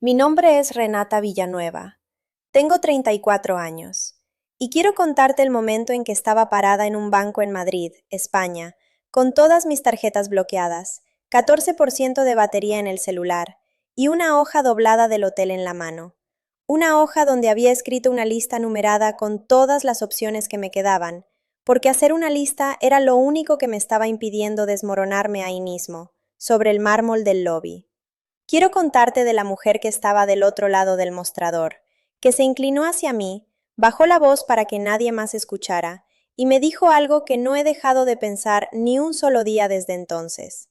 Mi nombre es Renata Villanueva. Tengo 34 años y quiero contarte el momento en que estaba parada en un banco en Madrid, España, con todas mis tarjetas bloqueadas, 14% de batería en el celular y una hoja doblada del hotel en la mano. Una hoja donde había escrito una lista numerada con todas las opciones que me quedaban, porque hacer una lista era lo único que me estaba impidiendo desmoronarme ahí mismo, sobre el mármol del lobby. Quiero contarte de la mujer que estaba del otro lado del mostrador, que se inclinó hacia mí, bajó la voz para que nadie más escuchara, y me dijo algo que no he dejado de pensar ni un solo día desde entonces.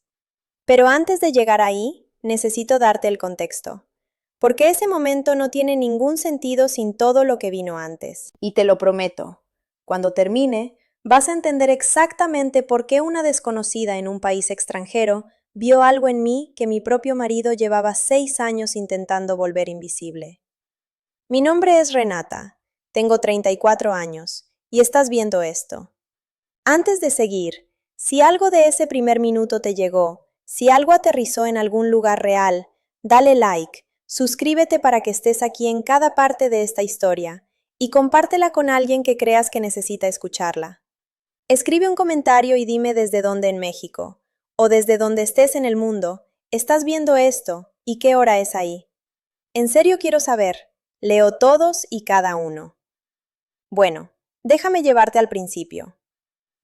Pero antes de llegar ahí, necesito darte el contexto, porque ese momento no tiene ningún sentido sin todo lo que vino antes. Y te lo prometo, cuando termine, vas a entender exactamente por qué una desconocida en un país extranjero vio algo en mí que mi propio marido llevaba 6 años intentando volver invisible. Mi nombre es Renata, tengo 34 años, y estás viendo esto. Antes de seguir, si algo de ese primer minuto te llegó, si algo aterrizó en algún lugar real, dale like, suscríbete para que estés aquí en cada parte de esta historia y compártela con alguien que creas que necesita escucharla. Escribe un comentario y dime desde dónde en México, o desde donde estés en el mundo, estás viendo esto y qué hora es ahí. En serio quiero saber, leo todos y cada uno. Bueno, déjame llevarte al principio.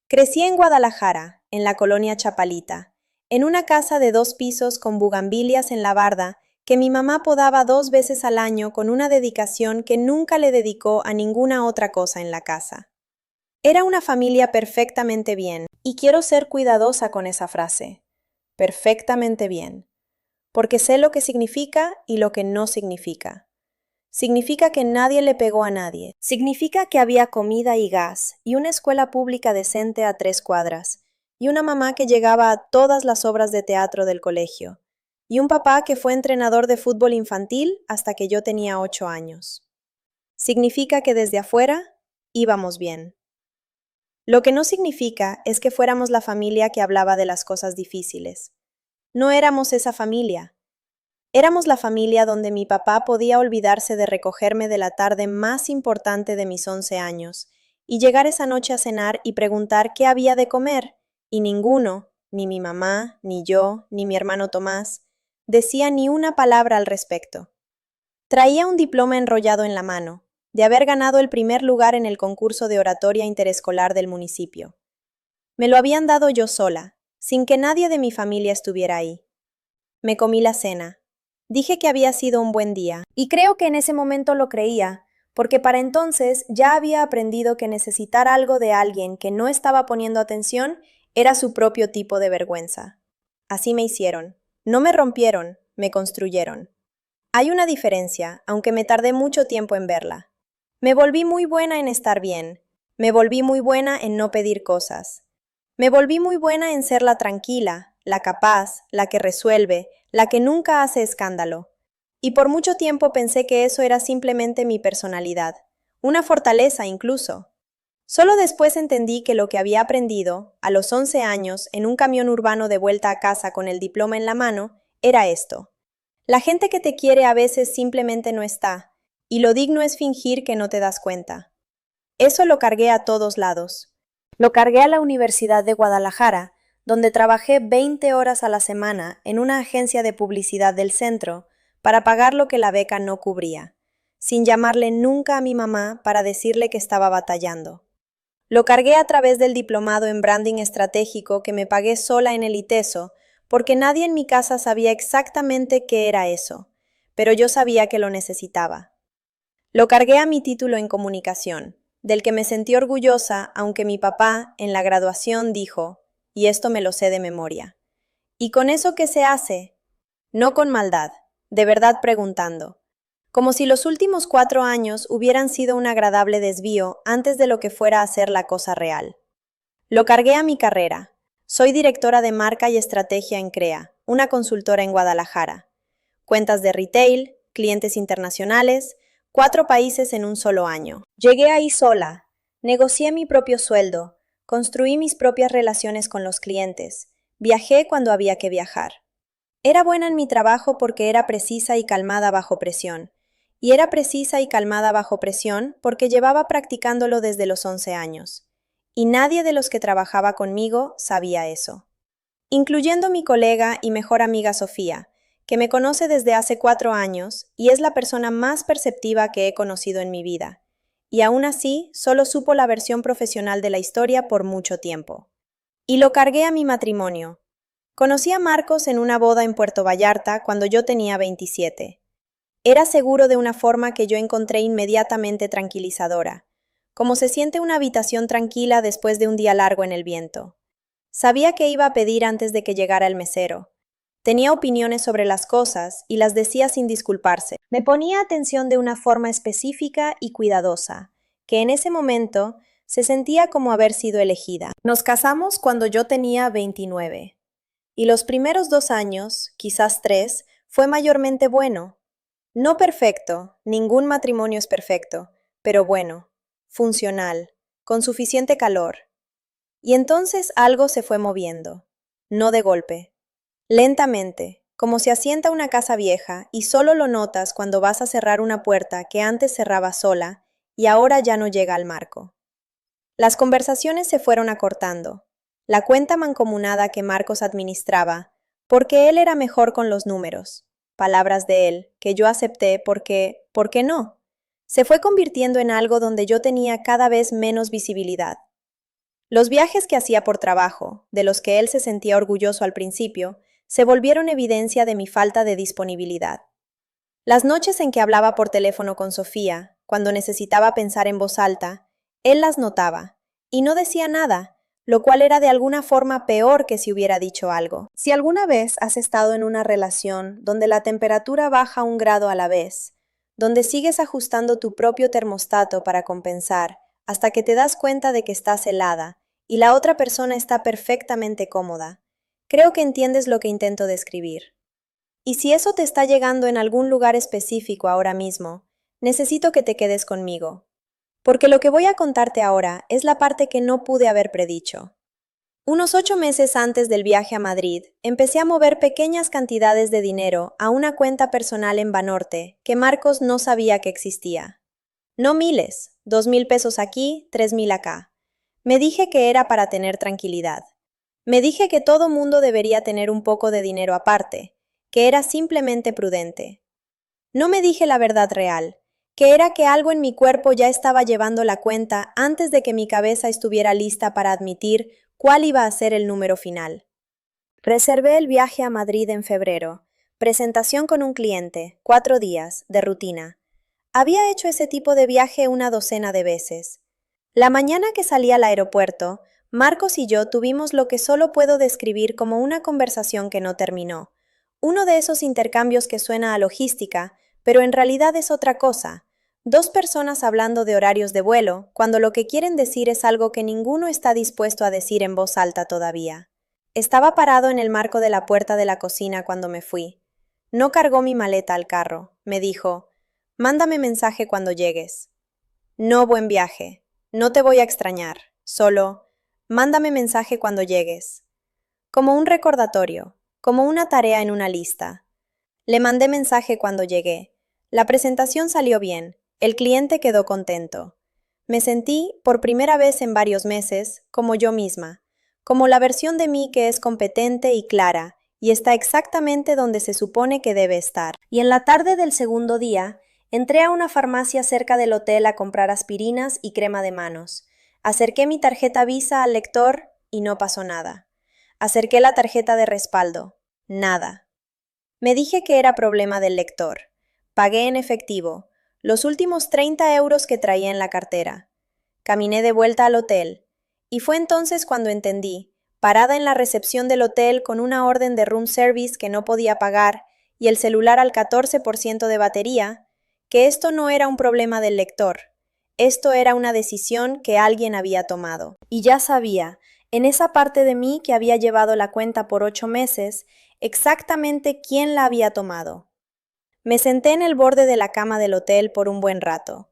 Crecí en Guadalajara, en la colonia Chapalita, en una casa de 2 pisos con bugambilias en la barda que mi mamá podaba 2 veces al año con una dedicación que nunca le dedicó a ninguna otra cosa en la casa. Era una familia perfectamente bien, y quiero ser cuidadosa con esa frase. Perfectamente bien, porque sé lo que significa y lo que no significa. Significa que nadie le pegó a nadie. Significa que había comida y gas, y una escuela pública decente a 3 cuadras, y una mamá que llegaba a todas las obras de teatro del colegio, y un papá que fue entrenador de fútbol infantil hasta que yo tenía 8 años. Significa que desde afuera íbamos bien. Lo que no significa es que fuéramos la familia que hablaba de las cosas difíciles. No éramos esa familia. Éramos la familia donde mi papá podía olvidarse de recogerme de la tarde más importante de mis 11 años y llegar esa noche a cenar y preguntar qué había de comer, y ninguno, ni mi mamá, ni yo, ni mi hermano Tomás, decía ni una palabra al respecto. Traía un diploma enrollado en la mano, de haber ganado el primer lugar en el concurso de oratoria interescolar del municipio. Me lo habían dado yo sola, sin que nadie de mi familia estuviera ahí. Me comí la cena. Dije que había sido un buen día, y creo que en ese momento lo creía, porque para entonces ya había aprendido que necesitar algo de alguien que no estaba poniendo atención era su propio tipo de vergüenza. Así me hicieron. No me rompieron, me construyeron. Hay una diferencia, aunque me tardé mucho tiempo en verla. Me volví muy buena en estar bien. Me volví muy buena en no pedir cosas. Me volví muy buena en ser la tranquila, la capaz, la que resuelve, la que nunca hace escándalo. Y por mucho tiempo pensé que eso era simplemente mi personalidad, una fortaleza incluso. Solo después entendí que lo que había aprendido, a los 11 años, en un camión urbano de vuelta a casa con el diploma en la mano, era esto. La gente que te quiere a veces simplemente no está, y lo digno es fingir que no te das cuenta. Eso lo cargué a todos lados. Lo cargué a la Universidad de Guadalajara, donde trabajé 20 horas a la semana en una agencia de publicidad del centro para pagar lo que la beca no cubría, sin llamarle nunca a mi mamá para decirle que estaba batallando. Lo cargué a través del diplomado en branding estratégico que me pagué sola en el ITESO, porque nadie en mi casa sabía exactamente qué era eso, pero yo sabía que lo necesitaba. Lo cargué a mi título en comunicación, del que me sentí orgullosa, aunque mi papá, en la graduación, dijo, y esto me lo sé de memoria, ¿y con eso qué se hace? No con maldad, de verdad preguntando, como si los últimos 4 años hubieran sido un agradable desvío antes de lo que fuera a ser la cosa real. Lo cargué a mi carrera. Soy directora de marca y estrategia en CREA, una consultora en Guadalajara. Cuentas de retail, clientes internacionales, 4 países en un solo año. Llegué ahí sola, negocié mi propio sueldo, construí mis propias relaciones con los clientes, viajé cuando había que viajar. Era buena en mi trabajo porque era precisa y calmada bajo presión. Y era precisa y calmada bajo presión porque llevaba practicándolo desde los 11 años. Y nadie de los que trabajaba conmigo sabía eso. Incluyendo mi colega y mejor amiga Sofía, que me conoce desde hace 4 años y es la persona más perceptiva que he conocido en mi vida. Y aún así, solo supo la versión profesional de la historia por mucho tiempo. Y lo cargué a mi matrimonio. Conocí a Marcos en una boda en Puerto Vallarta cuando yo tenía 27. Era seguro de una forma que yo encontré inmediatamente tranquilizadora, como se siente una habitación tranquila después de un día largo en el viento. Sabía qué iba a pedir antes de que llegara el mesero. Tenía opiniones sobre las cosas y las decía sin disculparse. Me ponía atención de una forma específica y cuidadosa, que en ese momento se sentía como haber sido elegida. Nos casamos cuando yo tenía 29. Y los primeros 2 años, quizás 3, fue mayormente bueno. No perfecto, ningún matrimonio es perfecto, pero bueno, funcional, con suficiente calor. Y entonces algo se fue moviendo, no de golpe, lentamente, como se asienta una casa vieja y solo lo notas cuando vas a cerrar una puerta que antes cerraba sola y ahora ya no llega al marco. Las conversaciones se fueron acortando. La cuenta mancomunada que Marcos administraba, porque él era mejor con los números. Palabras de él, que yo acepté porque, ¿por qué no? Se fue convirtiendo en algo donde yo tenía cada vez menos visibilidad. Los viajes que hacía por trabajo, de los que él se sentía orgulloso al principio, se volvieron evidencia de mi falta de disponibilidad. Las noches en que hablaba por teléfono con Sofía, cuando necesitaba pensar en voz alta, él las notaba, y no decía nada, lo cual era de alguna forma peor que si hubiera dicho algo. Si alguna vez has estado en una relación donde la temperatura baja 1 grado a la vez, donde sigues ajustando tu propio termostato para compensar, hasta que te das cuenta de que estás helada, y la otra persona está perfectamente cómoda, creo que entiendes lo que intento describir. Y si eso te está llegando en algún lugar específico ahora mismo, necesito que te quedes conmigo, porque lo que voy a contarte ahora es la parte que no pude haber predicho. Unos 8 meses antes del viaje a Madrid, empecé a mover pequeñas cantidades de dinero a una cuenta personal en Banorte que Marcos no sabía que existía. No miles, 2.000 pesos aquí, 3.000 acá. Me dije que era para tener tranquilidad. Me dije que todo mundo debería tener un poco de dinero aparte, que era simplemente prudente. No me dije la verdad real, que era que algo en mi cuerpo ya estaba llevando la cuenta antes de que mi cabeza estuviera lista para admitir cuál iba a ser el número final. Reservé el viaje a Madrid en febrero. Presentación con un cliente, 4 días, de rutina. Había hecho ese tipo de viaje una docena de veces. La mañana que salí al aeropuerto, Marcos y yo tuvimos lo que solo puedo describir como una conversación que no terminó. Uno de esos intercambios que suena a logística, pero en realidad es otra cosa. 2 personas hablando de horarios de vuelo, cuando lo que quieren decir es algo que ninguno está dispuesto a decir en voz alta todavía. Estaba parado en el marco de la puerta de la cocina cuando me fui. No cargó mi maleta al carro. Me dijo, mándame mensaje cuando llegues. No, buen viaje. No te voy a extrañar. Solo, mándame mensaje cuando llegues. Como un recordatorio, como una tarea en una lista. Le mandé mensaje cuando llegué. La presentación salió bien. El cliente quedó contento. Me sentí, por primera vez en varios meses, como yo misma, como la versión de mí que es competente y clara, y está exactamente donde se supone que debe estar. Y en la tarde del segundo día, entré a una farmacia cerca del hotel a comprar aspirinas y crema de manos. Acerqué mi tarjeta Visa al lector y no pasó nada. Acerqué la tarjeta de respaldo. Nada. Me dije que era problema del lector. Pagué en efectivo, los últimos 30 euros que traía en la cartera. Caminé de vuelta al hotel, y fue entonces cuando entendí, parada en la recepción del hotel con una orden de room service que no podía pagar y el celular al 14% de batería, que esto no era un problema del lector. Esto era una decisión que alguien había tomado. Y ya sabía, en esa parte de mí que había llevado la cuenta por 8 meses, exactamente quién la había tomado. Me senté en el borde de la cama del hotel por un buen rato.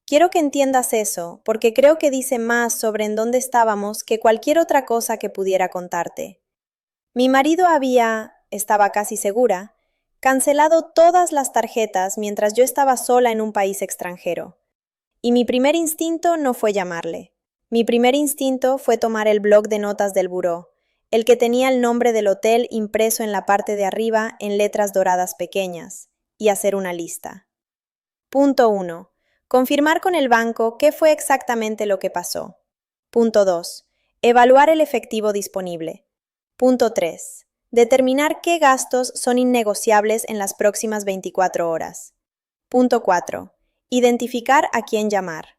Quiero que entiendas eso, porque creo que dice más sobre en dónde estábamos que cualquier otra cosa que pudiera contarte. Mi marido había estaba casi segura, cancelado todas las tarjetas mientras yo estaba sola en un país extranjero. Y mi primer instinto no fue llamarle. Mi primer instinto fue tomar el bloc de notas del buró, el que tenía el nombre del hotel impreso en la parte de arriba en letras doradas pequeñas, y hacer una lista. Punto 1. Confirmar con el banco qué fue exactamente lo que pasó. Punto 2. Evaluar el efectivo disponible. Punto 3. Determinar qué gastos son innegociables en las próximas 24 horas. Punto 4. Identificar a quién llamar.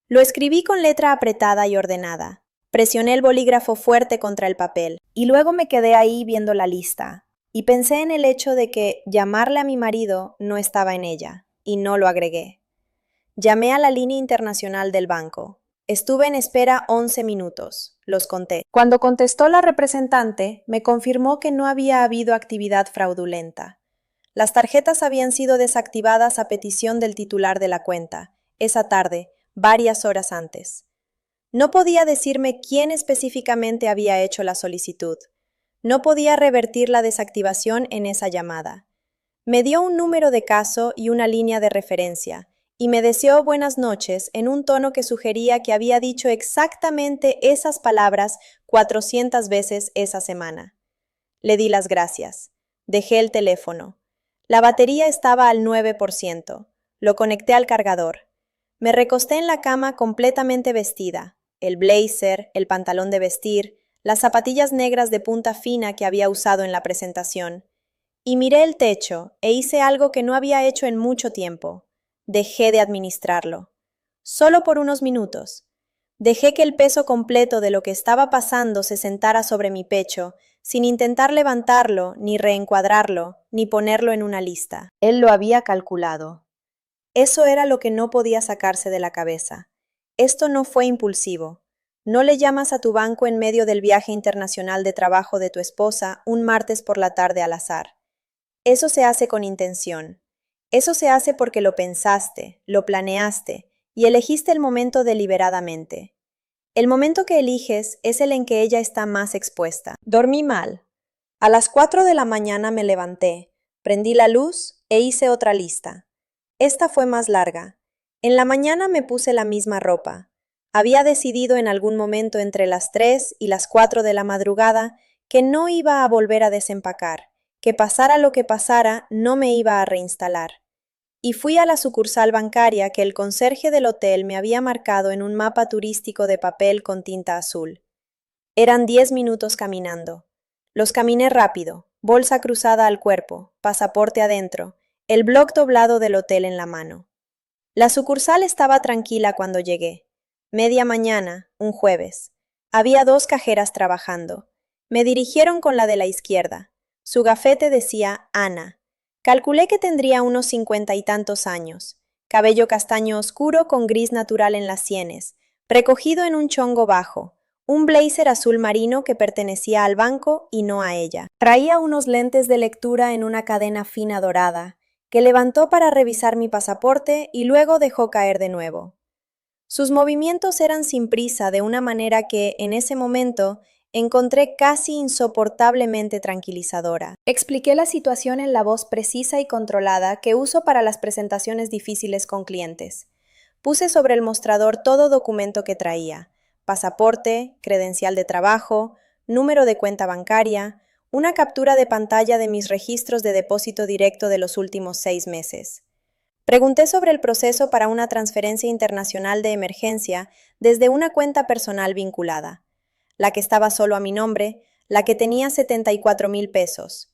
Lo escribí con letra apretada y ordenada. Presioné el bolígrafo fuerte contra el papel y luego me quedé ahí viendo la lista. Y pensé en el hecho de que llamarle a mi marido no estaba en ella, y no lo agregué. Llamé a la línea internacional del banco. Estuve en espera 11 minutos, los conté. Cuando contestó la representante, me confirmó que no había habido actividad fraudulenta. Las tarjetas habían sido desactivadas a petición del titular de la cuenta, esa tarde, varias horas antes. No podía decirme quién específicamente había hecho la solicitud. No podía revertir la desactivación en esa llamada. Me dio un número de caso y una línea de referencia, y me deseó buenas noches en un tono que sugería que había dicho exactamente esas palabras 400 veces esa semana. Le di las gracias. Dejé el teléfono. La batería estaba al 9%. Lo conecté al cargador. Me recosté en la cama completamente vestida. El blazer, el pantalón de vestir, las zapatillas negras de punta fina que había usado en la presentación. Y miré el techo e hice algo que no había hecho en mucho tiempo. Dejé de administrarlo. Solo por unos minutos. Dejé que el peso completo de lo que estaba pasando se sentara sobre mi pecho, sin intentar levantarlo, ni reencuadrarlo, ni ponerlo en una lista. Él lo había calculado. Eso era lo que no podía sacarse de la cabeza. Esto no fue impulsivo. No le llamas a tu banco en medio del viaje internacional de trabajo de tu esposa un martes por la tarde al azar. Eso se hace con intención. Eso se hace porque lo pensaste, lo planeaste y elegiste el momento deliberadamente. El momento que eliges es el en que ella está más expuesta. Dormí mal. A las 4 de la mañana me levanté, prendí la luz e hice otra lista. Esta fue más larga. En la mañana me puse la misma ropa. Había decidido en algún momento entre las 3 y las 4 de la madrugada que no iba a volver a desempacar, que pasara lo que pasara, no me iba a reinstalar. Y fui a la sucursal bancaria que el conserje del hotel me había marcado en un mapa turístico de papel con tinta azul. Eran 10 minutos caminando. Los caminé rápido, bolsa cruzada al cuerpo, pasaporte adentro, el bloc doblado del hotel en la mano. La sucursal estaba tranquila cuando llegué. Media mañana, un jueves. Había 2 cajeras trabajando. Me dirigieron con la de la izquierda. Su gafete decía Ana. Calculé que tendría unos 50 y tantos años. Cabello castaño oscuro con gris natural en las sienes, recogido en un chongo bajo. Un blazer azul marino que pertenecía al banco y no a ella. Traía unos lentes de lectura en una cadena fina dorada, que levantó para revisar mi pasaporte y luego dejó caer de nuevo. Sus movimientos eran sin prisa de una manera que, en ese momento, encontré casi insoportablemente tranquilizadora. Expliqué la situación en la voz precisa y controlada que uso para las presentaciones difíciles con clientes. Puse sobre el mostrador todo documento que traía: pasaporte, credencial de trabajo, número de cuenta bancaria, una captura de pantalla de mis registros de depósito directo de los últimos 6 meses. Pregunté sobre el proceso para una transferencia internacional de emergencia desde una cuenta personal vinculada, la que estaba solo a mi nombre, la que tenía 74,000 pesos.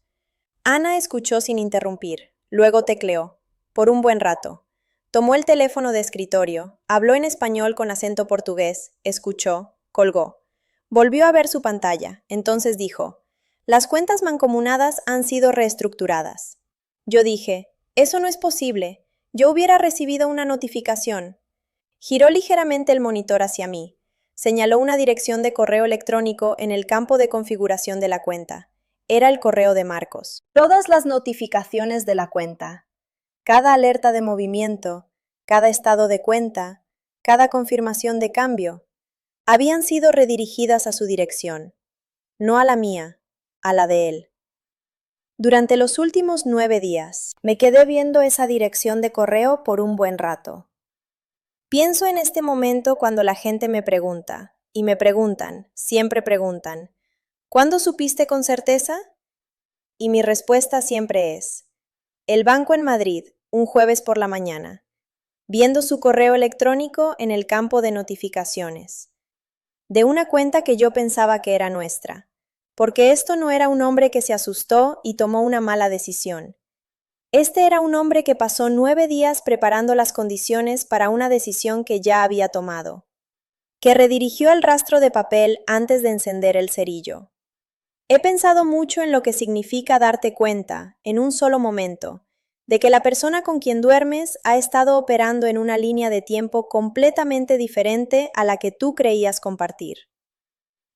Ana escuchó sin interrumpir, luego tecleó, por un buen rato. Tomó el teléfono de escritorio, habló en español con acento portugués, escuchó, colgó. Volvió a ver su pantalla, entonces dijo: las cuentas mancomunadas han sido reestructuradas. Yo dije: eso no es posible, yo hubiera recibido una notificación. Giró ligeramente el monitor hacia mí. Señaló una dirección de correo electrónico en el campo de configuración de la cuenta. Era el correo de Marcos. Todas las notificaciones de la cuenta, cada alerta de movimiento, cada estado de cuenta, cada confirmación de cambio, habían sido redirigidas a su dirección. No a la mía, a la de él. Durante los últimos 9 días, me quedé viendo esa dirección de correo por un buen rato. Pienso en este momento cuando la gente me pregunta, y me preguntan, siempre preguntan, ¿cuándo supiste con certeza? Y mi respuesta siempre es, el banco en Madrid, un jueves por la mañana, viendo su correo electrónico en el campo de notificaciones, de una cuenta que yo pensaba que era nuestra, porque esto no era un hombre que se asustó y tomó una mala decisión. Este era un hombre que pasó 9 días preparando las condiciones para una decisión que ya había tomado, que redirigió el rastro de papel antes de encender el cerillo. He pensado mucho en lo que significa darte cuenta, en un solo momento, de que la persona con quien duermes ha estado operando en una línea de tiempo completamente diferente a la que tú creías compartir.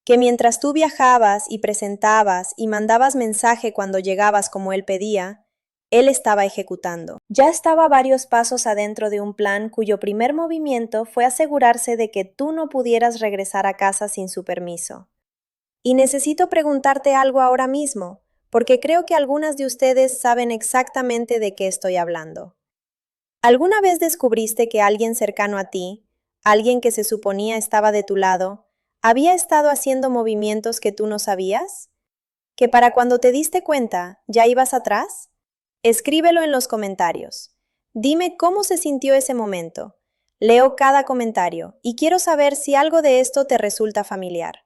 Que mientras tú viajabas y presentabas y mandabas mensaje cuando llegabas como él pedía, él estaba ejecutando. Ya estaba varios pasos adentro de un plan cuyo primer movimiento fue asegurarse de que tú no pudieras regresar a casa sin su permiso. Y necesito preguntarte algo ahora mismo, porque creo que algunas de ustedes saben exactamente de qué estoy hablando. ¿Alguna vez descubriste que alguien cercano a ti, alguien que se suponía estaba de tu lado, había estado haciendo movimientos que tú no sabías? ¿Que para cuando te diste cuenta ya ibas atrás? Escríbelo en los comentarios. Dime cómo se sintió ese momento. Leo cada comentario y quiero saber si algo de esto te resulta familiar.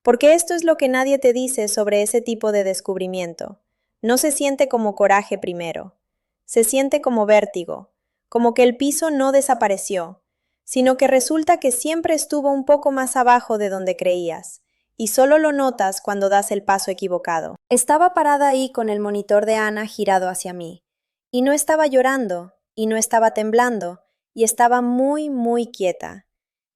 Porque esto es lo que nadie te dice sobre ese tipo de descubrimiento. No se siente como coraje primero. Se siente como vértigo, como que el piso no desapareció, sino que resulta que siempre estuvo un poco más abajo de donde creías, y solo lo notas cuando das el paso equivocado. Estaba parada ahí con el monitor de Ana girado hacia mí, y no estaba llorando, y no estaba temblando, y estaba muy, muy quieta.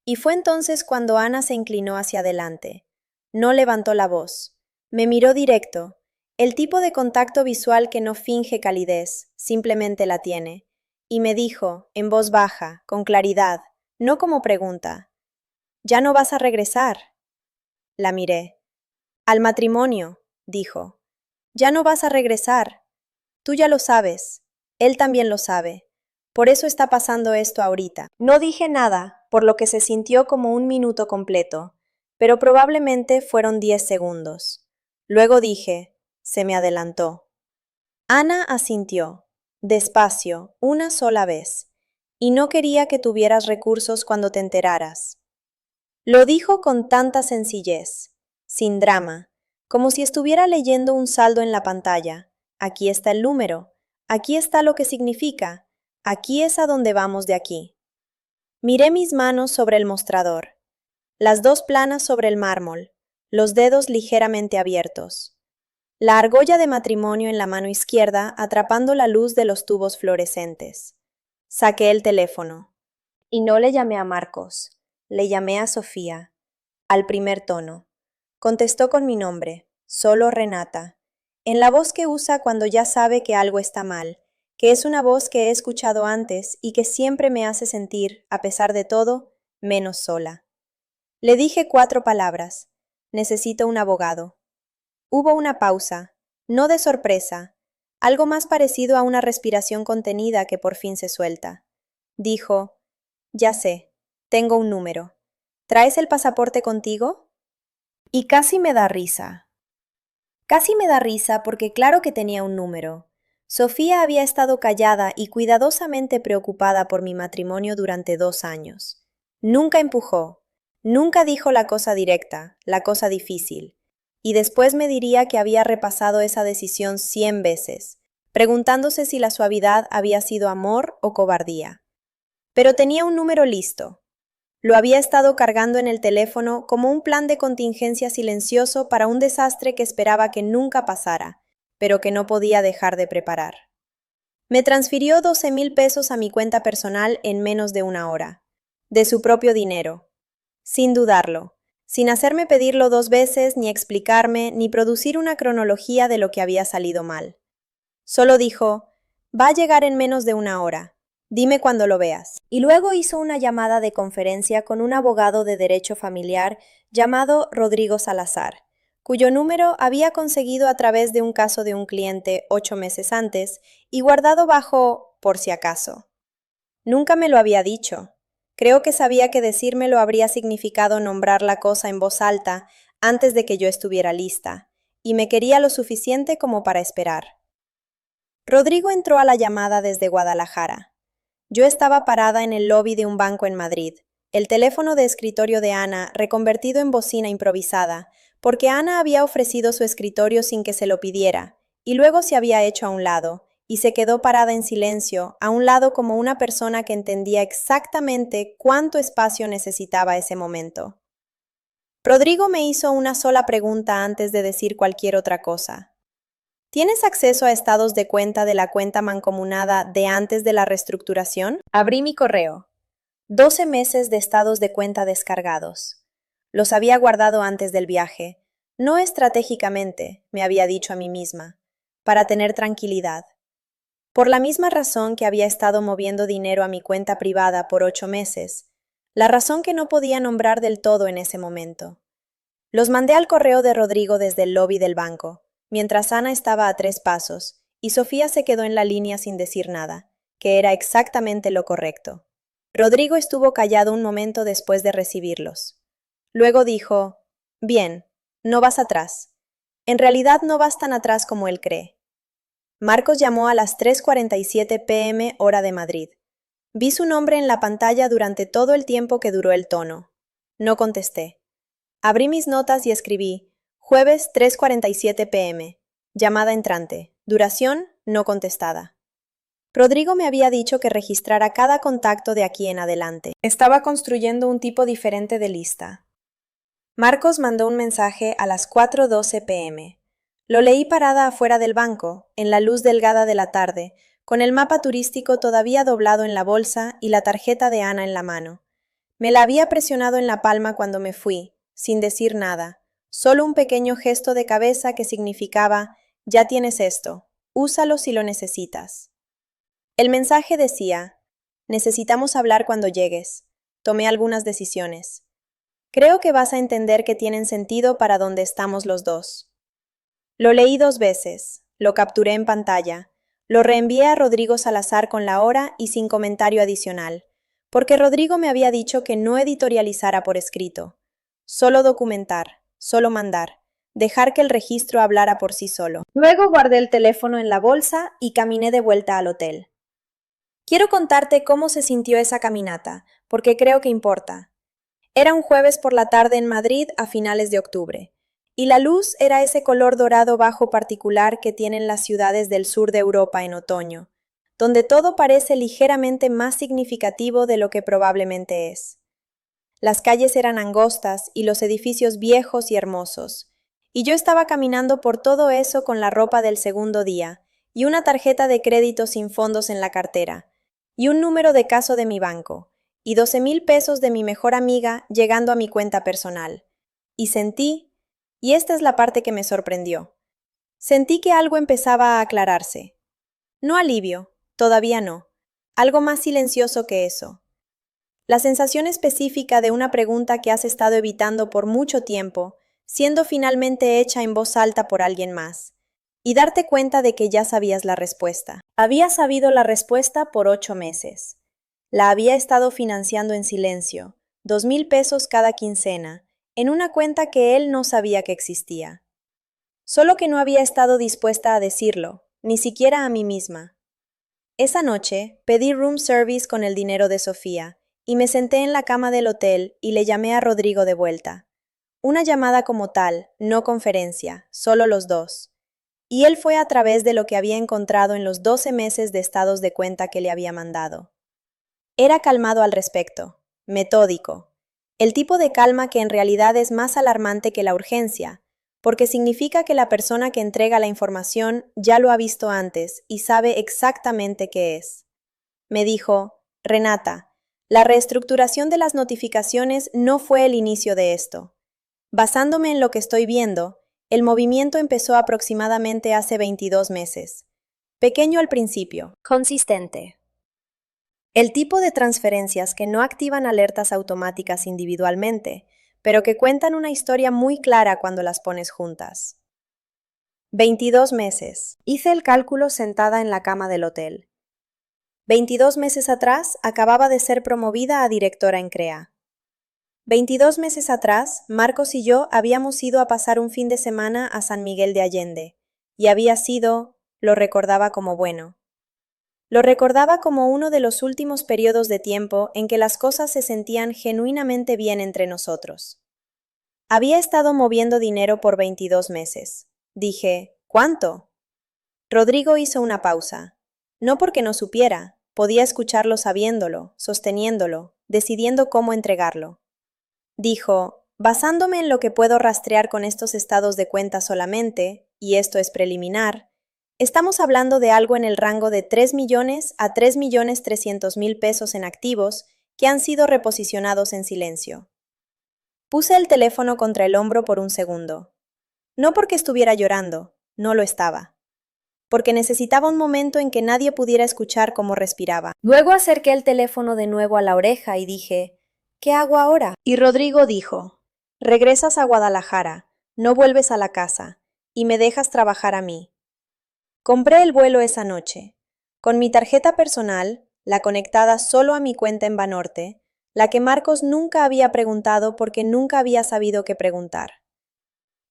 Y fue entonces cuando Ana se inclinó hacia adelante. No levantó la voz. Me miró directo, el tipo de contacto visual que no finge calidez, simplemente la tiene, y me dijo, en voz baja, con claridad, no como pregunta, ¿ya no vas a regresar? La miré. Al matrimonio, dijo. Ya no vas a regresar. Tú ya lo sabes. Él también lo sabe. Por eso está pasando esto ahorita. No dije nada, por lo que se sintió como un minuto completo, pero probablemente fueron 10 segundos. Luego dije, se me adelantó. Ana asintió, despacio, una sola vez, y no quería que tuvieras recursos cuando te enteraras. Lo dijo con tanta sencillez, sin drama, como si estuviera leyendo un saldo en la pantalla. Aquí está el número, aquí está lo que significa, aquí es a donde vamos de aquí. Miré mis manos sobre el mostrador, las dos planas sobre el mármol, los dedos ligeramente abiertos. La argolla de matrimonio en la mano izquierda atrapando la luz de los tubos fluorescentes. Saqué el teléfono. Y no le llamé a Marcos, le llamé a Sofía, al primer tono. Contestó con mi nombre, solo Renata, en la voz que usa cuando ya sabe que algo está mal, que es una voz que he escuchado antes y que siempre me hace sentir, a pesar de todo, menos sola. Le dije 4 palabras. Necesito un abogado. Hubo una pausa, no de sorpresa, algo más parecido a una respiración contenida que por fin se suelta. Dijo, ya sé, tengo un número. ¿Traes el pasaporte contigo? Y casi me da risa. Casi me da risa porque claro que tenía un número. Sofía había estado callada y cuidadosamente preocupada por mi matrimonio durante 2 años. Nunca empujó, nunca dijo la cosa directa, la cosa difícil. Y después me diría que había repasado esa decisión 100 veces, preguntándose si la suavidad había sido amor o cobardía. Pero tenía un número listo. Lo había estado cargando en el teléfono como un plan de contingencia silencioso para un desastre que esperaba que nunca pasara, pero que no podía dejar de preparar. Me transfirió 12,000 pesos a mi cuenta personal en menos de una hora, de su propio dinero, sin dudarlo, sin hacerme pedirlo 2 veces, ni explicarme, ni producir una cronología de lo que había salido mal. Solo dijo, va a llegar en menos de una hora. Dime cuando lo veas. Y luego hizo una llamada de conferencia con un abogado de derecho familiar llamado Rodrigo Salazar, cuyo número había conseguido a través de un caso de un cliente 8 meses antes y guardado bajo por si acaso. Nunca me lo había dicho. Creo que sabía que decírmelo habría significado nombrar la cosa en voz alta antes de que yo estuviera lista, y me quería lo suficiente como para esperar. Rodrigo entró a la llamada desde Guadalajara. Yo estaba parada en el lobby de un banco en Madrid, el teléfono de escritorio de Ana reconvertido en bocina improvisada, porque Ana había ofrecido su escritorio sin que se lo pidiera, y luego se había hecho a un lado, y se quedó parada en silencio, a un lado como una persona que entendía exactamente cuánto espacio necesitaba ese momento. Rodrigo me hizo una sola pregunta antes de decir cualquier otra cosa. ¿Tienes acceso a estados de cuenta de la cuenta mancomunada de antes de la reestructuración? Abrí mi correo. 12 meses de estados de cuenta descargados. Los había guardado antes del viaje, no estratégicamente, me había dicho a mí misma, para tener tranquilidad. Por la misma razón que había estado moviendo dinero a mi cuenta privada por 8 meses, la razón que no podía nombrar del todo en ese momento. Los mandé al correo de Rodrigo desde el lobby del banco, mientras Ana estaba a 3 pasos, y Sofía se quedó en la línea sin decir nada, que era exactamente lo correcto. Rodrigo estuvo callado un momento después de recibirlos. Luego dijo, «Bien, no vas atrás. En realidad no vas tan atrás como él cree». Marcos llamó a las 3:47 p.m. hora de Madrid. Vi su nombre en la pantalla durante todo el tiempo que duró el tono. No contesté. Abrí mis notas y escribí, jueves 3:47 p.m. Llamada entrante. Duración no contestada. Rodrigo me había dicho que registrara cada contacto de aquí en adelante. Estaba construyendo un tipo diferente de lista. Marcos mandó un mensaje a las 4:12 p.m. Lo leí parada afuera del banco, en la luz delgada de la tarde, con el mapa turístico todavía doblado en la bolsa y la tarjeta de Ana en la mano. Me la había presionado en la palma cuando me fui, sin decir nada, solo un pequeño gesto de cabeza que significaba, ya tienes esto, úsalo si lo necesitas. El mensaje decía, necesitamos hablar cuando llegues. Tomé algunas decisiones. Creo que vas a entender que tienen sentido para donde estamos los dos. Lo leí 2 veces, lo capturé en pantalla, lo reenvié a Rodrigo Salazar con la hora y sin comentario adicional, porque Rodrigo me había dicho que no editorializara por escrito, solo documentar, solo mandar, dejar que el registro hablara por sí solo. Luego guardé el teléfono en la bolsa y caminé de vuelta al hotel. Quiero contarte cómo se sintió esa caminata, porque creo que importa. Era un jueves por la tarde en Madrid a finales de octubre, y la luz era ese color dorado bajo particular que tienen las ciudades del sur de Europa en otoño, donde todo parece ligeramente más significativo de lo que probablemente es. Las calles eran angostas y los edificios viejos y hermosos, y yo estaba caminando por todo eso con la ropa del segundo día, y una tarjeta de crédito sin fondos en la cartera, y un número de caso de mi banco, y 12,000 pesos de mi mejor amiga llegando a mi cuenta personal. Y sentí, y esta es la parte que me sorprendió, sentí que algo empezaba a aclararse. No alivio, todavía no, algo más silencioso que eso. La sensación específica de una pregunta que has estado evitando por mucho tiempo, siendo finalmente hecha en voz alta por alguien más, y darte cuenta de que ya sabías la respuesta. Había sabido la respuesta por 8 meses. La había estado financiando en silencio, 2,000 pesos cada quincena, en una cuenta que él no sabía que existía. Solo que no había estado dispuesta a decirlo, ni siquiera a mí misma. Esa noche pedí room service con el dinero de Sofía, y me senté en la cama del hotel y le llamé a Rodrigo de vuelta. Una llamada como tal, no conferencia, solo los dos. Y él fue a través de lo que había encontrado en los 12 meses de estados de cuenta que le había mandado. Era calmado al respecto, metódico, el tipo de calma que en realidad es más alarmante que la urgencia, porque significa que la persona que entrega la información ya lo ha visto antes y sabe exactamente qué es. Me dijo, Renata, la reestructuración de las notificaciones no fue el inicio de esto. Basándome en lo que estoy viendo, el movimiento empezó aproximadamente hace 22 meses. Pequeño al principio. Consistente. El tipo de transferencias que no activan alertas automáticas individualmente, pero que cuentan una historia muy clara cuando las pones juntas. 22 meses. Hice el cálculo sentada en la cama del hotel. 22 meses atrás acababa de ser promovida a directora en CREA. 22 meses atrás, Marcos y yo habíamos ido a pasar un fin de semana a San Miguel de Allende, y había sido, lo recordaba como bueno. Lo recordaba como uno de los últimos periodos de tiempo en que las cosas se sentían genuinamente bien entre nosotros. Había estado moviendo dinero por 22 meses. Dije, ¿cuánto? Rodrigo hizo una pausa. No porque no supiera, podía escucharlo sabiéndolo, sosteniéndolo, decidiendo cómo entregarlo. Dijo, basándome en lo que puedo rastrear con estos estados de cuenta solamente, y esto es preliminar, estamos hablando de algo en el rango de 3 millones a 3.300.000 pesos en activos que han sido reposicionados en silencio. Puse el teléfono contra el hombro por un segundo. No porque estuviera llorando, no lo estaba. Porque necesitaba un momento en que nadie pudiera escuchar cómo respiraba. Luego acerqué el teléfono de nuevo a la oreja y dije, ¿qué hago ahora? Y Rodrigo dijo, regresas a Guadalajara, no vuelves a la casa, y me dejas trabajar a mí. Compré el vuelo esa noche. Con mi tarjeta personal, la conectada solo a mi cuenta en Banorte, la que Marcos nunca había preguntado porque nunca había sabido qué preguntar.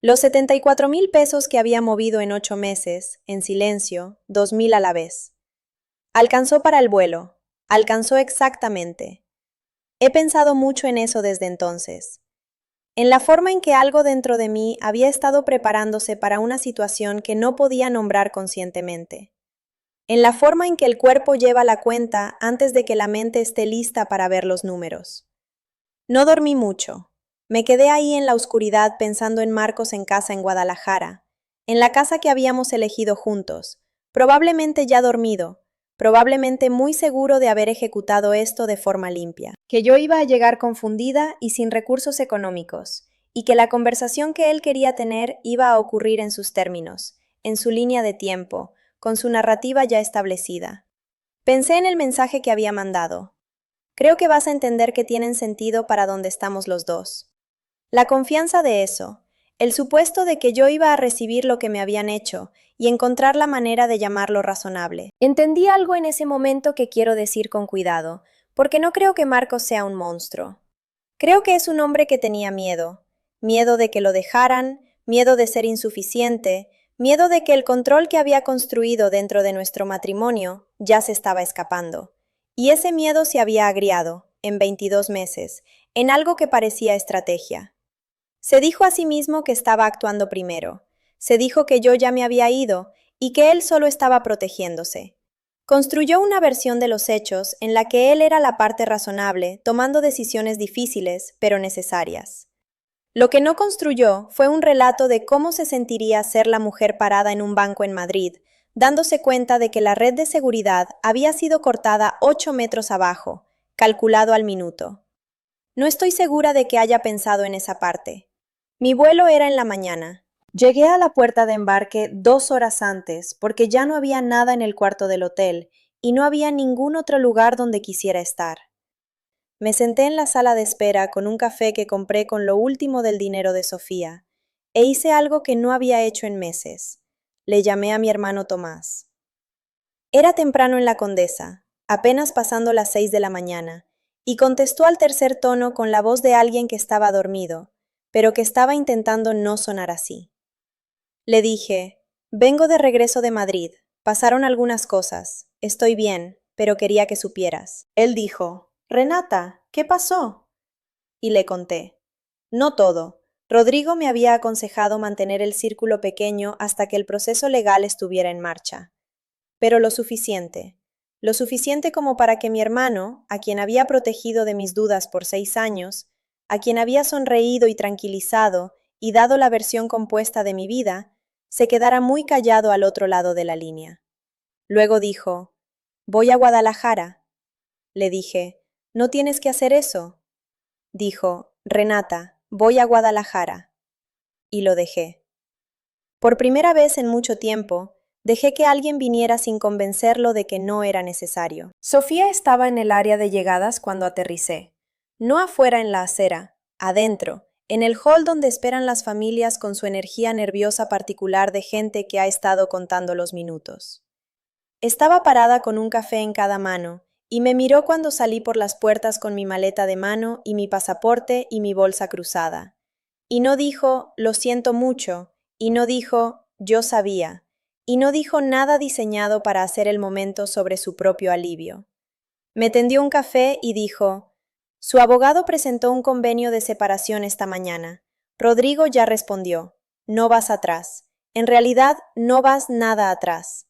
Los 74.000 pesos que había movido en 8 meses, en silencio, 2.000 a la vez. Alcanzó para el vuelo, alcanzó exactamente. He pensado mucho en eso desde entonces. En la forma en que algo dentro de mí había estado preparándose para una situación que no podía nombrar conscientemente. En la forma en que el cuerpo lleva la cuenta antes de que la mente esté lista para ver los números. No dormí mucho. Me quedé ahí en la oscuridad pensando en Marcos en casa en Guadalajara, en la casa que habíamos elegido juntos, probablemente ya dormido, probablemente muy seguro de haber ejecutado esto de forma limpia, que yo iba a llegar confundida y sin recursos económicos, y que la conversación que él quería tener iba a ocurrir en sus términos, en su línea de tiempo, con su narrativa ya establecida. Pensé en el mensaje que había mandado. Creo que vas a entender que tienen sentido para donde estamos los dos. La confianza de eso, el supuesto de que yo iba a recibir lo que me habían hecho y encontrar la manera de llamarlo razonable. Entendí algo en ese momento que quiero decir con cuidado, porque no creo que Marcos sea un monstruo. Creo que es un hombre que tenía miedo, miedo de que lo dejaran, miedo de ser insuficiente, miedo de que el control que había construido dentro de nuestro matrimonio ya se estaba escapando. Y ese miedo se había agriado, en 22 meses, en algo que parecía estrategia. Se dijo a sí mismo que estaba actuando primero. Se dijo que yo ya me había ido y que él solo estaba protegiéndose. Construyó una versión de los hechos en la que él era la parte razonable, tomando decisiones difíciles, pero necesarias. Lo que no construyó fue un relato de cómo se sentiría ser la mujer parada en un banco en Madrid, dándose cuenta de que la red de seguridad había sido cortada 8 metros abajo, calculado al minuto. No estoy segura de que haya pensado en esa parte. Mi vuelo era en la mañana. Llegué a la puerta de embarque 2 horas antes porque ya no había nada en el cuarto del hotel y no había ningún otro lugar donde quisiera estar. Me senté en la sala de espera con un café que compré con lo último del dinero de Sofía e hice algo que no había hecho en meses. Le llamé a mi hermano Tomás. Era temprano en la Condesa, apenas pasando las 6 de la mañana, y contestó al tercer tono con la voz de alguien que estaba dormido, pero que estaba intentando no sonar así. Le dije, vengo de regreso de Madrid, pasaron algunas cosas, estoy bien, pero quería que supieras. Él dijo, Renata, ¿qué pasó? Y le conté. No todo. Rodrigo me había aconsejado mantener el círculo pequeño hasta que el proceso legal estuviera en marcha. Pero lo suficiente como para que mi hermano, a quien había protegido de mis dudas por 6 años, a quien había sonreído y tranquilizado y dado la versión compuesta de mi vida, se quedara muy callado al otro lado de la línea. Luego dijo, voy a Guadalajara. Le dije, no tienes que hacer eso. Dijo, Renata, voy a Guadalajara. Y lo dejé. Por primera vez en mucho tiempo, dejé que alguien viniera sin convencerlo de que no era necesario. Sofía estaba en el área de llegadas cuando aterricé. No afuera en la acera, adentro, en el hall donde esperan las familias con su energía nerviosa particular de gente que ha estado contando los minutos. Estaba parada con un café en cada mano, y me miró cuando salí por las puertas con mi maleta de mano y mi pasaporte y mi bolsa cruzada. Y no dijo, lo siento mucho, y no dijo, yo sabía, y no dijo nada diseñado para hacer el momento sobre su propio alivio. Me tendió un café y dijo, su abogado presentó un convenio de separación esta mañana. Rodrigo ya respondió, no vas atrás. En realidad, no vas nada atrás.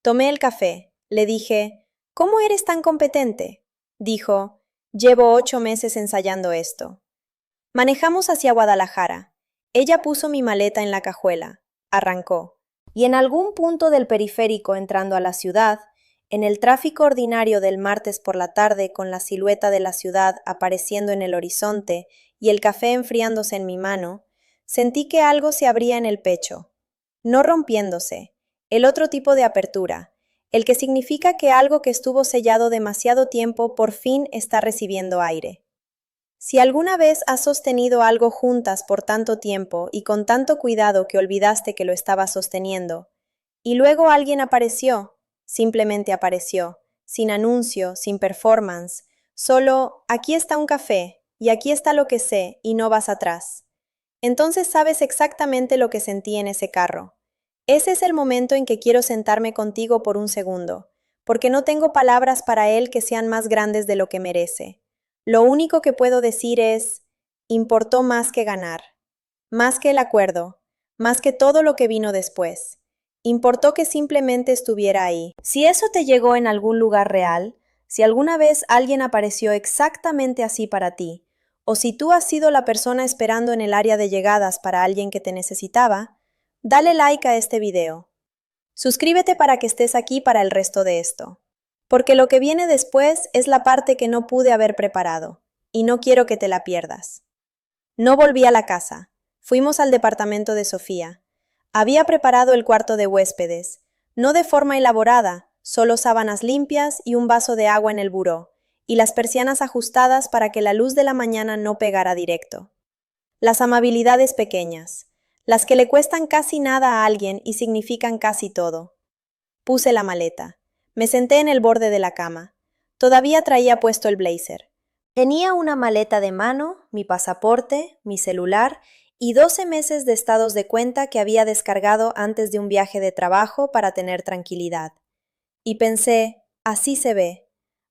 Tomé el café. Le dije, ¿cómo eres tan competente? Dijo, llevo 8 meses ensayando esto. Manejamos hacia Guadalajara. Ella puso mi maleta en la cajuela. Arrancó. Y en algún punto del periférico entrando a la ciudad, en el tráfico ordinario del martes por la tarde con la silueta de la ciudad apareciendo en el horizonte y el café enfriándose en mi mano, sentí que algo se abría en el pecho. No rompiéndose, el otro tipo de apertura, el que significa que algo que estuvo sellado demasiado tiempo por fin está recibiendo aire. Si alguna vez has sostenido algo juntas por tanto tiempo y con tanto cuidado que olvidaste que lo estabas sosteniendo, y luego alguien apareció, simplemente apareció, sin anuncio, sin performance, solo aquí está un café, y aquí está lo que sé, y no vas atrás. Entonces sabes exactamente lo que sentí en ese carro. Ese es el momento en que quiero sentarme contigo por un segundo, porque no tengo palabras para él que sean más grandes de lo que merece. Lo único que puedo decir es, importó más que ganar, más que el acuerdo, más que todo lo que vino después. Importó que simplemente estuviera ahí. Si eso te llegó en algún lugar real, si alguna vez alguien apareció exactamente así para ti, o si tú has sido la persona esperando en el área de llegadas para alguien que te necesitaba, dale like a este video. Suscríbete para que estés aquí para el resto de esto. Porque lo que viene después es la parte que no pude haber preparado, y no quiero que te la pierdas. No volví a la casa. Fuimos al departamento de Sofía. Había preparado el cuarto de huéspedes, no de forma elaborada, solo sábanas limpias y un vaso de agua en el buró, y las persianas ajustadas para que la luz de la mañana no pegara directo. Las amabilidades pequeñas, las que le cuestan casi nada a alguien y significan casi todo. Puse la maleta. Me senté en el borde de la cama. Todavía traía puesto el blazer. Tenía una maleta de mano, mi pasaporte, mi celular y 12 meses de estados de cuenta que había descargado antes de un viaje de trabajo para tener tranquilidad. Y pensé, así se ve.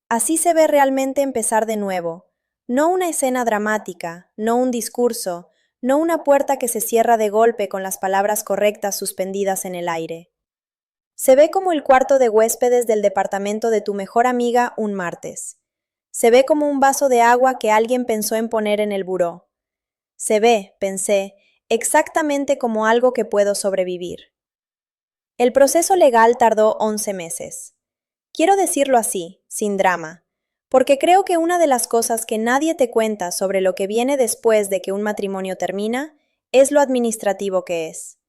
Así se ve realmente empezar de nuevo. No una escena dramática, no un discurso, no una puerta que se cierra de golpe con las palabras correctas suspendidas en el aire. Se ve como el cuarto de huéspedes del departamento de tu mejor amiga un martes. Se ve como un vaso de agua que alguien pensó en poner en el buró. Se ve, pensé, exactamente como algo que puedo sobrevivir. El proceso legal tardó 11 meses. Quiero decirlo así, sin drama, porque creo que una de las cosas que nadie te cuenta sobre lo que viene después de que un matrimonio termina es lo administrativo que es.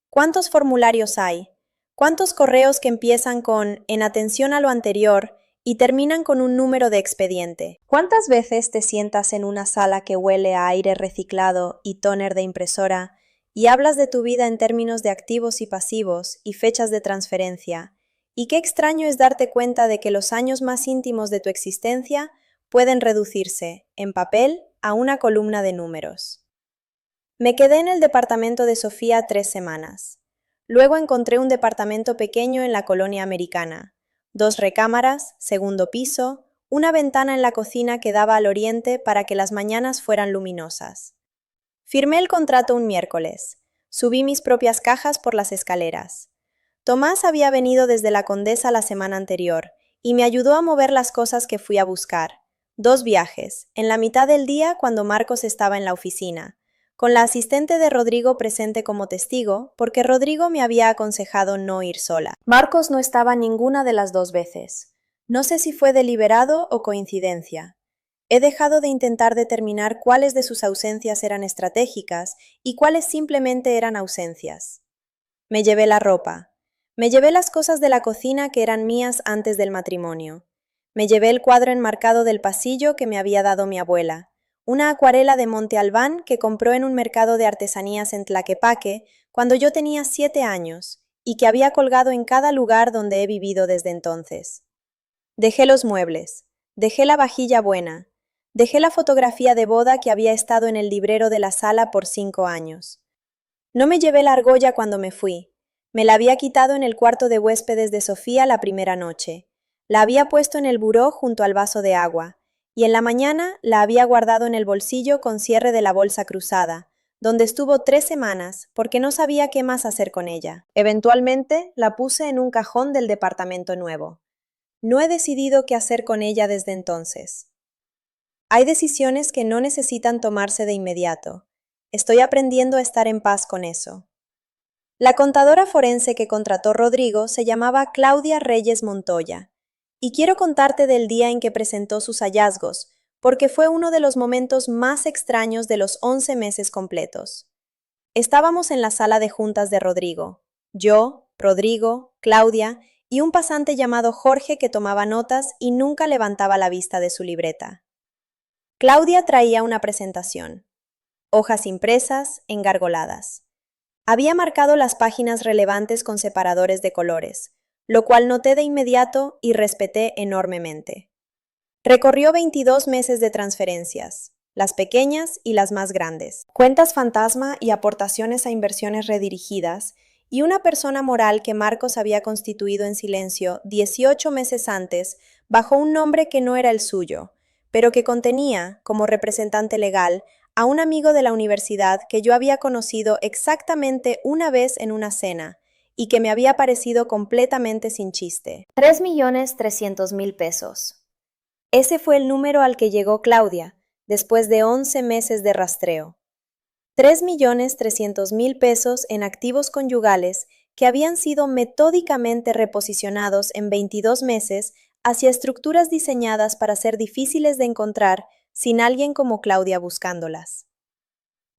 ¿Cuántos formularios hay? ¿Cuántos correos que empiezan con "en atención a lo anterior" y terminan con un número de expediente? ¿Cuántas veces te sientas en una sala que huele a aire reciclado y tóner de impresora y hablas de tu vida en términos de activos y pasivos y fechas de transferencia? Y qué extraño es darte cuenta de que los años más íntimos de tu existencia pueden reducirse, en papel, a una columna de números. Me quedé en el departamento de Sofía 3 semanas. Luego encontré un departamento pequeño en la colonia americana, 2 recámaras, segundo piso, una ventana en la cocina que daba al oriente para que las mañanas fueran luminosas. Firmé el contrato un miércoles. Subí mis propias cajas por las escaleras. Tomás había venido desde la Condesa la semana anterior y me ayudó a mover las cosas que fui a buscar. 2 viajes, en la mitad del día cuando Marcos estaba en la oficina, con la asistente de Rodrigo presente como testigo, porque Rodrigo me había aconsejado no ir sola. Marcos no estaba ninguna de las 2 veces. No sé si fue deliberado o coincidencia. He dejado de intentar determinar cuáles de sus ausencias eran estratégicas y cuáles simplemente eran ausencias. Me llevé la ropa. Me llevé las cosas de la cocina que eran mías antes del matrimonio. Me llevé el cuadro enmarcado del pasillo que me había dado mi abuela, una acuarela de Monte Albán que compró en un mercado de artesanías en Tlaquepaque cuando yo tenía 7 años y que había colgado en cada lugar donde he vivido desde entonces. Dejé los muebles, dejé la vajilla buena, dejé la fotografía de boda que había estado en el librero de la sala por 5 años. No me llevé la argolla cuando me fui. Me la había quitado en el cuarto de huéspedes de Sofía la primera noche. La había puesto en el buró junto al vaso de agua, y en la mañana la había guardado en el bolsillo con cierre de la bolsa cruzada, donde estuvo 3 semanas porque no sabía qué más hacer con ella. Eventualmente la puse en un cajón del departamento nuevo. No he decidido qué hacer con ella desde entonces. Hay decisiones que no necesitan tomarse de inmediato. Estoy aprendiendo a estar en paz con eso. La contadora forense que contrató Rodrigo se llamaba Claudia Reyes Montoya, y quiero contarte del día en que presentó sus hallazgos, porque fue uno de los momentos más extraños de los 11 meses completos. Estábamos en la sala de juntas de Rodrigo, yo, Rodrigo, Claudia y un pasante llamado Jorge que tomaba notas y nunca levantaba la vista de su libreta. Claudia traía una presentación. Hojas impresas, engargoladas. Había marcado las páginas relevantes con separadores de colores, lo cual noté de inmediato y respeté enormemente. Recorrió 22 meses de transferencias, las pequeñas y las más grandes, cuentas fantasma y aportaciones a inversiones redirigidas, y una persona moral que Marcos había constituido en silencio 18 meses antes bajo un nombre que no era el suyo, pero que contenía, como representante legal, a un amigo de la universidad que yo había conocido exactamente una vez en una cena y que me había parecido completamente sin chiste. 3.300.000 pesos. Ese fue el número al que llegó Claudia, después de 11 meses de rastreo. 3.300.000 pesos en activos conyugales que habían sido metódicamente reposicionados en 22 meses hacia estructuras diseñadas para ser difíciles de encontrar sin alguien como Claudia buscándolas.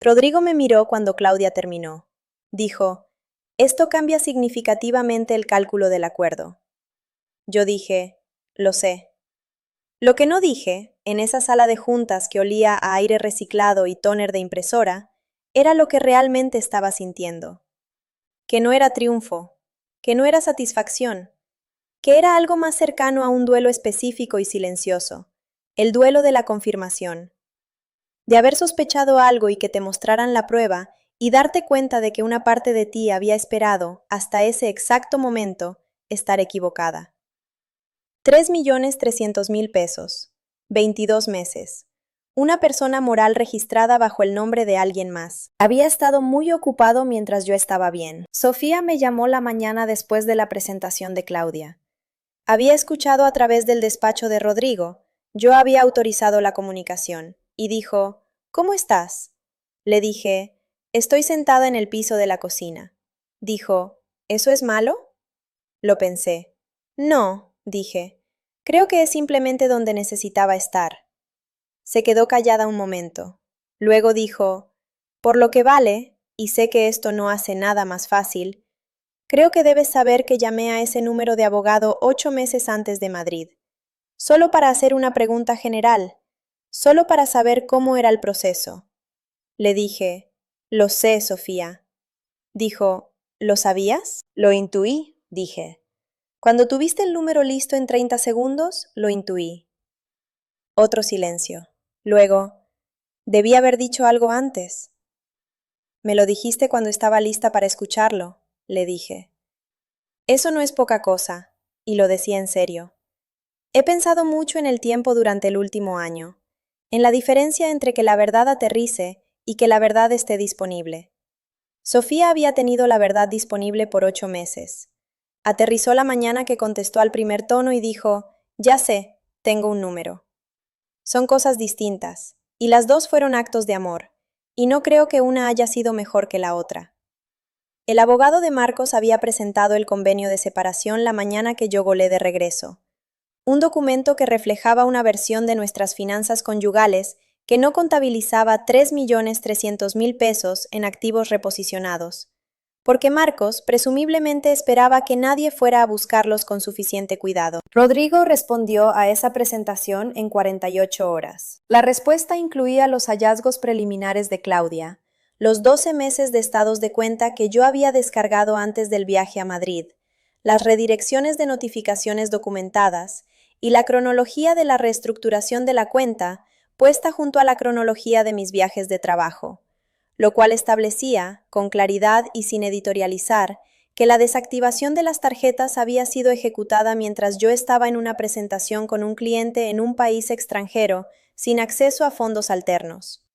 Rodrigo me miró cuando Claudia terminó. Dijo, «Esto cambia significativamente el cálculo del acuerdo». Yo dije, «Lo sé». Lo que no dije, en esa sala de juntas que olía a aire reciclado y tóner de impresora, era lo que realmente estaba sintiendo. Que no era triunfo, que no era satisfacción, que era algo más cercano a un duelo específico y silencioso, el duelo de la confirmación. De haber sospechado algo y que te mostraran la prueba, y darte cuenta de que una parte de ti había esperado, hasta ese exacto momento, estar equivocada. 3.300.000 pesos, 22 meses. Una persona moral registrada bajo el nombre de alguien más. Había estado muy ocupado mientras yo estaba bien. Sofía me llamó la mañana después de la presentación de Claudia. Había escuchado a través del despacho de Rodrigo. Yo había autorizado la comunicación. Y dijo, «¿Cómo estás?» Le dije, «Estoy sentada en el piso de la cocina». Dijo, «¿Eso es malo?» Lo pensé. «No», dije. «Creo que es simplemente donde necesitaba estar». Se quedó callada un momento. Luego dijo, «Por lo que vale, y sé que esto no hace nada más fácil, creo que debes saber que llamé a ese número de abogado 8 meses antes de Madrid, solo para hacer una pregunta general, solo para saber cómo era el proceso». Le dije, «Lo sé, Sofía». Dijo, «¿Lo sabías?» «Lo intuí», dije. «Cuando tuviste el número listo en 30 segundos, lo intuí». Otro silencio. Luego, «Debí haber dicho algo antes». «Me lo dijiste cuando estaba lista para escucharlo», le dije. Eso no es poca cosa, y lo decía en serio. He pensado mucho en el tiempo durante el último año, en la diferencia entre que la verdad aterrice y que la verdad esté disponible. Sofía había tenido la verdad disponible por 8 meses. Aterrizó la mañana que contestó al primer tono y dijo, «Ya sé, tengo un número». Son cosas distintas, y las dos fueron actos de amor, y no creo que una haya sido mejor que la otra. El abogado de Marcos había presentado el convenio de separación la mañana que yo volé de regreso. Un documento que reflejaba una versión de nuestras finanzas conyugales que no contabilizaba 3.300.000 pesos en activos reposicionados. porque Marcos presumiblemente esperaba que nadie fuera a buscarlos con suficiente cuidado. Rodrigo respondió a esa presentación en 48 horas. La respuesta incluía los hallazgos preliminares de Claudia, los 12 meses de estados de cuenta que yo había descargado antes del viaje a Madrid, las redirecciones de notificaciones documentadas y la cronología de la reestructuración de la cuenta puesta junto a la cronología de mis viajes de trabajo, lo cual establecía, con claridad y sin editorializar, que la desactivación de las tarjetas había sido ejecutada mientras yo estaba en una presentación con un cliente en un país extranjero sin acceso a fondos alternos.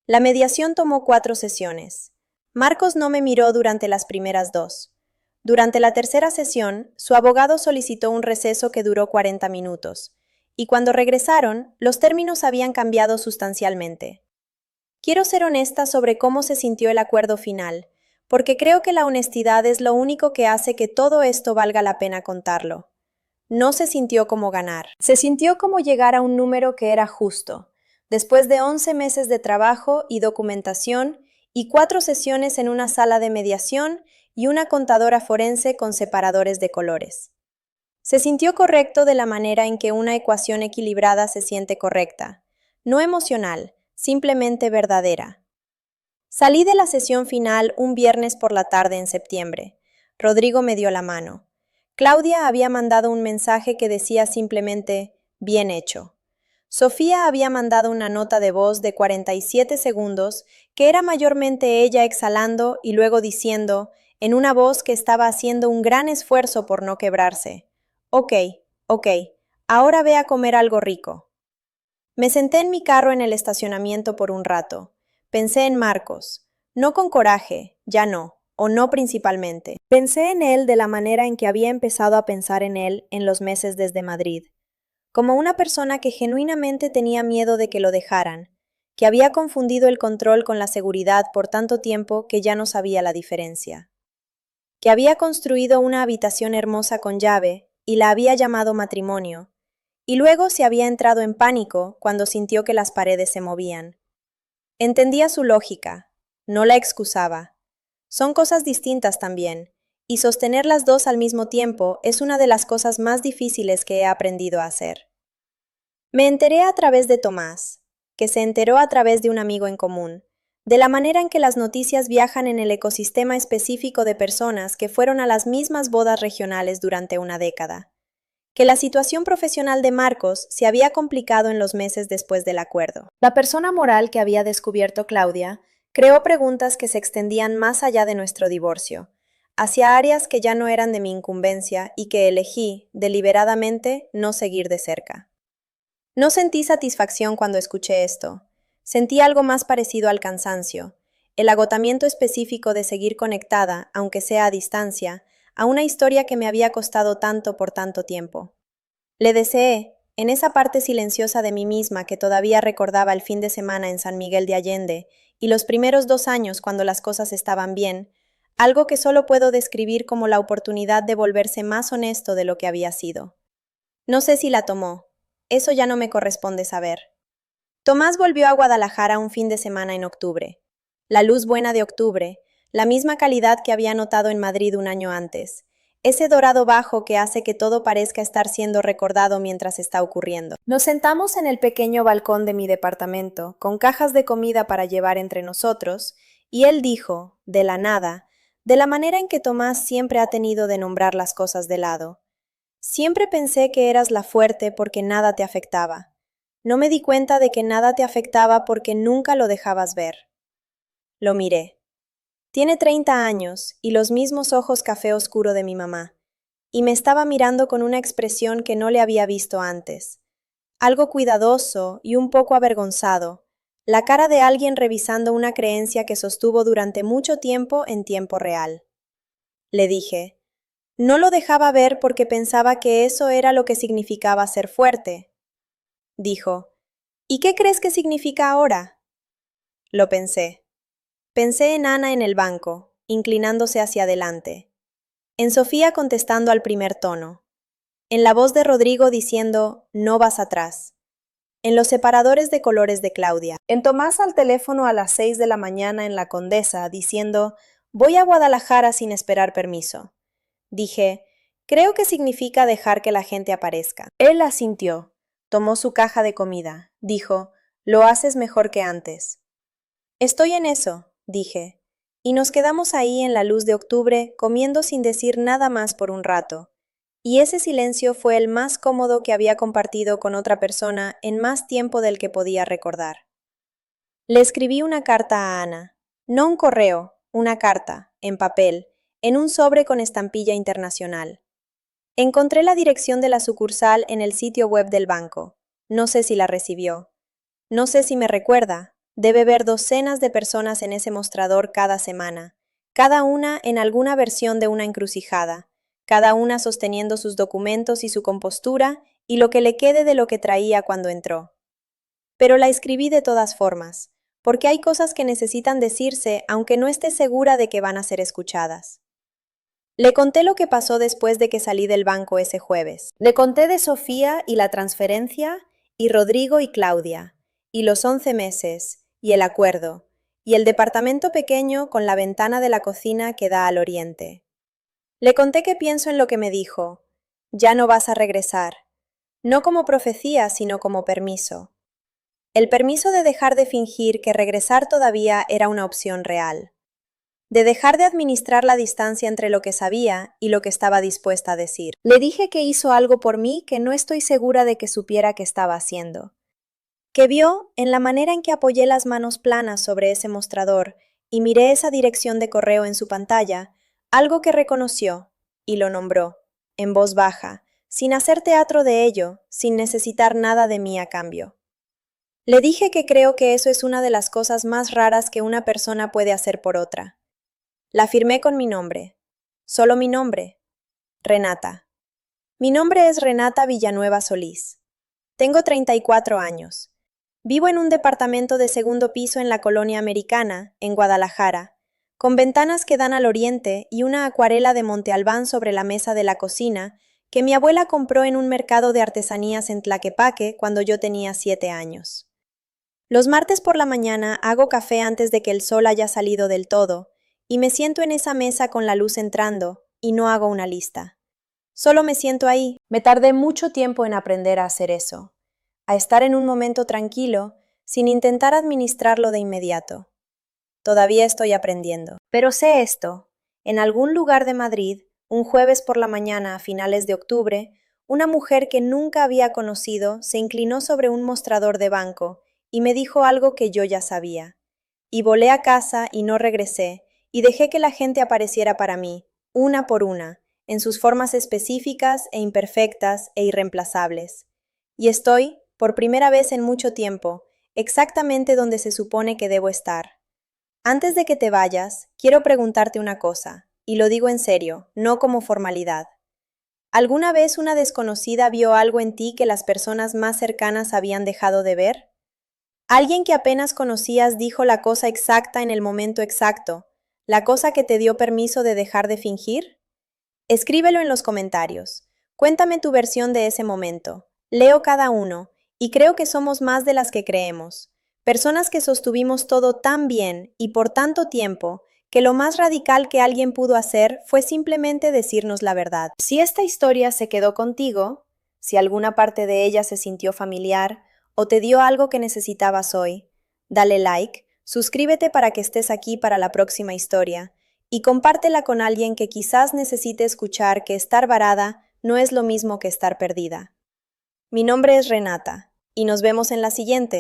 La mediación tomó 4 sesiones. Marcos no me miró durante las primeras 2. Durante la tercera sesión, su abogado solicitó un receso que duró 40 minutos, y cuando regresaron, los términos habían cambiado sustancialmente. Quiero ser honesta sobre cómo se sintió el acuerdo final, porque creo que la honestidad es lo único que hace que todo esto valga la pena contarlo. No se sintió como ganar. Se sintió como llegar a un número que era justo, después de 11 meses de trabajo y documentación y 4 sesiones en una sala de mediación y una contadora forense con separadores de colores. Se sintió correcto de la manera en que una ecuación equilibrada se siente correcta, no emocional, simplemente verdadera. Salí de la sesión final un viernes por la tarde en septiembre. Rodrigo me dio la mano. Claudia había mandado un mensaje que decía simplemente, bien hecho. Sofía había mandado una nota de voz de 47 segundos que era mayormente ella exhalando y luego diciendo, en una voz que estaba haciendo un gran esfuerzo por no quebrarse, ok, ahora ve a comer algo rico. Me senté en mi carro en el estacionamiento por un rato. Pensé en Marcos, no con coraje, ya no, o no principalmente. Pensé en él de la manera en que había empezado a pensar en él en los meses desde Madrid, como una persona que genuinamente tenía miedo de que lo dejaran, que había confundido el control con la seguridad por tanto tiempo que ya no sabía la diferencia, que había construido una habitación hermosa con llave y la había llamado matrimonio, y luego se había entrado en pánico cuando sintió que las paredes se movían. Entendía su lógica, no la excusaba. Son cosas distintas también, y sostener las dos al mismo tiempo es una de las cosas más difíciles que he aprendido a hacer. Me enteré a través de Tomás, que se enteró a través de un amigo en común, de la manera en que las noticias viajan en el ecosistema específico de personas que fueron a las mismas bodas regionales durante una década, que la situación profesional de Marcos se había complicado en los meses después del acuerdo. La persona moral que había descubierto Claudia creó preguntas que se extendían más allá de nuestro divorcio, hacia áreas que ya no eran de mi incumbencia y que elegí, deliberadamente, no seguir de cerca. No sentí satisfacción cuando escuché esto. Sentí algo más parecido al cansancio, el agotamiento específico de seguir conectada, aunque sea a distancia, a una historia que me había costado tanto por tanto tiempo. Le deseé, en esa parte silenciosa de mí misma que todavía recordaba el fin de semana en San Miguel de Allende y los primeros 2 años cuando las cosas estaban bien, algo que solo puedo describir como la oportunidad de volverse más honesto de lo que había sido. No sé si la tomó, eso ya no me corresponde saber. Tomás volvió a Guadalajara un fin de semana en octubre. La luz buena de octubre, la misma calidad que había notado en Madrid un año antes, ese dorado bajo que hace que todo parezca estar siendo recordado mientras está ocurriendo. Nos sentamos en el pequeño balcón de mi departamento, con cajas de comida para llevar entre nosotros, y él dijo, de la nada, de la manera en que Tomás siempre ha tenido de nombrar las cosas de lado. Siempre pensé que eras la fuerte porque nada te afectaba. No me di cuenta de que nada te afectaba porque nunca lo dejabas ver. Lo miré. Tiene 30 años y los mismos ojos café oscuro de mi mamá, y me estaba mirando con una expresión que no le había visto antes. Algo cuidadoso y un poco avergonzado, la cara de alguien revisando una creencia que sostuvo durante mucho tiempo en tiempo real. Le dije, no lo dejaba ver porque pensaba que eso era lo que significaba ser fuerte. Dijo, ¿y qué crees que significa ahora? Lo pensé. Pensé en Ana en el banco, inclinándose hacia adelante, en Sofía contestando al primer tono, en la voz de Rodrigo diciendo, no vas atrás, en los separadores de colores de Claudia, en Tomás al teléfono a las 6 de la mañana en la Condesa diciendo, Voy a Guadalajara sin esperar permiso. Dije, creo que significa dejar que la gente aparezca. Él asintió, tomó su caja de comida, dijo, lo haces mejor que antes. Estoy en eso, dije, y nos quedamos ahí en la luz de octubre comiendo sin decir nada más por un rato. Y ese silencio fue el más cómodo que había compartido con otra persona en más tiempo del que podía recordar. Le escribí una carta a Ana, no un correo, una carta, en papel, en un sobre con estampilla internacional. Encontré la dirección de la sucursal en el sitio web del banco. No sé si la recibió. No sé si me recuerda. Debe ver docenas de personas en ese mostrador cada semana, cada una en alguna versión de una encrucijada, cada una sosteniendo sus documentos y su compostura y lo que le quede de lo que traía cuando entró. Pero la escribí de todas formas, porque hay cosas que necesitan decirse aunque no esté segura de que van a ser escuchadas. Le conté lo que pasó después de que salí del banco ese jueves. Le conté de Sofía y la transferencia, y Rodrigo y Claudia, y los 11 meses, y el acuerdo, y el departamento pequeño con la ventana de la cocina que da al oriente. Le conté que pienso en lo que me dijo. Ya no vas a regresar. No como profecía, sino como permiso. El permiso de dejar de fingir que regresar todavía era una opción real. De dejar de administrar la distancia entre lo que sabía y lo que estaba dispuesta a decir. Le dije que hizo algo por mí que no estoy segura de que supiera que estaba haciendo. Que vio, en la manera en que apoyé las manos planas sobre ese mostrador y miré esa dirección de correo en su pantalla, algo que reconoció, y lo nombró, en voz baja, sin hacer teatro de ello, sin necesitar nada de mí a cambio. Le dije que creo que eso es una de las cosas más raras que una persona puede hacer por otra. La firmé con mi nombre. Solo mi nombre. Renata. Mi nombre es Renata Villanueva Solís. Tengo 34 años. Vivo en un departamento de segundo piso en la colonia americana, en Guadalajara, con ventanas que dan al oriente y una acuarela de Monte Albán sobre la mesa de la cocina que mi abuela compró en un mercado de artesanías en Tlaquepaque cuando yo tenía 7 años. Los martes por la mañana hago café antes de que el sol haya salido del todo, y me siento en esa mesa con la luz entrando, y no hago una lista. Solo me siento ahí. Me tardé mucho tiempo en aprender a hacer eso, a estar en un momento tranquilo, sin intentar administrarlo de inmediato. Todavía estoy aprendiendo. Pero sé esto, en algún lugar de Madrid, un jueves por la mañana a finales de octubre, una mujer que nunca había conocido se inclinó sobre un mostrador de banco y me dijo algo que yo ya sabía. Y volé a casa y no regresé, y dejé que la gente apareciera para mí, una por una, en sus formas específicas e imperfectas e irreemplazables. Y estoy, por primera vez en mucho tiempo, exactamente donde se supone que debo estar. Antes de que te vayas, quiero preguntarte una cosa, y lo digo en serio, no como formalidad. ¿Alguna vez una desconocida vio algo en ti que las personas más cercanas habían dejado de ver? ¿Alguien que apenas conocías dijo la cosa exacta en el momento exacto, la cosa que te dio permiso de dejar de fingir? Escríbelo en los comentarios. Cuéntame tu versión de ese momento. Leo cada uno, y creo que somos más de las que creemos. Personas que sostuvimos todo tan bien y por tanto tiempo, que lo más radical que alguien pudo hacer fue simplemente decirnos la verdad. Si esta historia se quedó contigo, si alguna parte de ella se sintió familiar o te dio algo que necesitabas hoy, dale like, suscríbete para que estés aquí para la próxima historia y compártela con alguien que quizás necesite escuchar que estar varada no es lo mismo que estar perdida. Mi nombre es Renata, y nos vemos en la siguiente.